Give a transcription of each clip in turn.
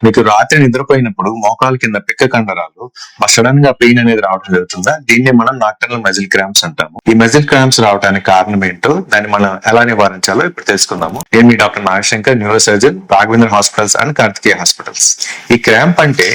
మీకు రాత్రి నిద్రపోయినప్పుడు మోకాలు కింద పిక్క కండరాలు సడన్ గా పెయిన్ అనేది రావడం జరుగుతుందా? దీన్ని మనం నాక్టర్నల్ మజిల్ క్రాంప్స్ అంటాము. ఈ మజిల్ క్రాంప్స్ రావడానికి కారణం ఏంటో దాన్ని మనం ఎలా నివారించాలో ఇప్పుడు తెలుసుకుందాము. నేను మీ doctor Nagashankar, neuro surgeon, Raghavendra hospitals and Karthikeya hospitals. ఈ క్రాంప్ అంటే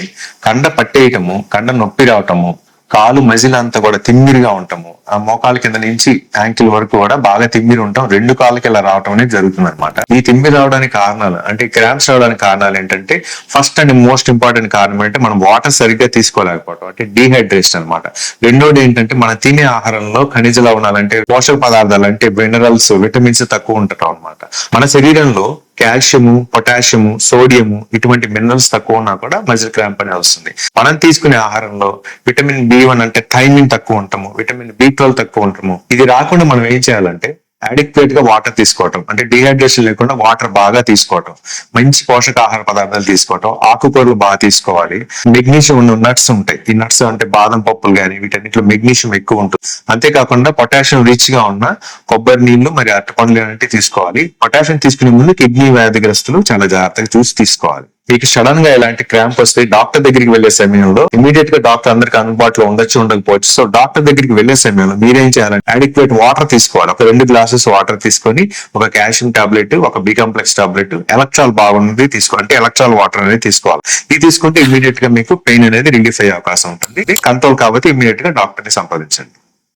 కండ పట్టేయటము, కండ నొప్పి రావటము, కాలు మజిల్ అంతా కూడా తిమ్మిరిగా ఉంటాము, ఆ మోకాల కింద నుంచి యాంకిల్ వరకు కూడా బాగా తిమ్మిరి ఉంటాం, రెండు కాళ్ళకి ఇలా రావడం అనేది జరుగుతుంది అనమాట. ఈ తిమ్మిరి రావడానికి కారణాలు అంటే క్రాంప్స్ రావడానికి కారణాలు ఏంటంటే ఫస్ట్ అండ్ మోస్ట్ ఇంపార్టెంట్ కారణం అంటే మనం వాటర్ సరిగ్గా తీసుకోలేకపోవడం అంటే డీహైడ్రేషన్ అనమాట. రెండోది ఏంటంటే మన తినే ఆహారంలో ఖనిజ లవణాలు అంటే పోషక పదార్థాలు అంటే మినరల్స్, విటమిన్స్ తక్కువ ఉండటం అనమాట. మన శరీరంలో కాల్షియము, పొటాషియము, సోడియము ఇటువంటి మినరల్స్ తక్కువ ఉన్నా కూడా మజిల్ క్రాంప్ అనేది వస్తుంది. మనం తీసుకునే ఆహారంలో విటమిన్ B1 అంటే థైమిన్ తక్కువ ఉంటాము, విటమిన్ B12 తక్కువ ఉంటాము. ఇది రాకుండా మనం ఏం చేయాలంటే అడిక్వేట్ గా వాటర్ తీసుకోవటం అంటే డిహైడ్రేషన్ లేకుండా వాటర్ బాగా తీసుకోవటం, మంచి పోషకాహార పదార్థాలు తీసుకోవటం, ఆకుకూరలు బాగా తీసుకోవాలి. మెగ్నీషియం ఉన్న నట్స్ ఉంటాయి, ఈ నట్స్ అంటే బాదం పప్పులు కానీ వీటన్నిటిలో మెగ్నీషియం ఎక్కువ ఉంటుంది. అంతేకాకుండా పొటాషియం రిచ్ గా ఉన్న కొబ్బరి నీళ్లు మరి అరటిపండ్లు అనేవి తీసుకోవాలి. పొటాషియం తీసుకునే ముందు కిడ్నీ వ్యాధిగ్రస్తులు చాలా జాగ్రత్తగా చూసి తీసుకోవాలి. మీకు సడన్ గా ఇలాంటి క్రాంప్ వస్తే డాక్టర్ దగ్గరికి వెళ్లే సమయంలో ఇమీడియట్ గా డాక్టర్ అందరికి అందుబాటులో ఉండొచ్చు ఉండకపోవచ్చు. సో డాక్టర్ దగ్గరికి వెళ్లే సమయంలో మీరేం చేయాలంటే అడిక్వేట్ వాటర్ తీసుకోవాలి. ఒక 2 గ్లాసెస్ వాటర్ తీసుకొని ఒక కాల్షియం టాబ్లెట్, ఒక బి కాంప్లెక్స్ టాబ్లెట్, ఎలక్ట్రాల్ బాగుంది తీసుకోవాలి అంటే ఎలక్ట్రాల్ వాటర్ అనేది తీసుకోవాలి. ఇది తీసుకుంటే ఇమీడియట్ గా మీకు పెయిన్ అనేది రిలీఫ్ అయ్యే అవకాశం ఉంటుంది. ఇది కంట్రోల్ కాబట్టి ఇమీడియట్ గా డాక్టర్ ని సంప్రదించండి.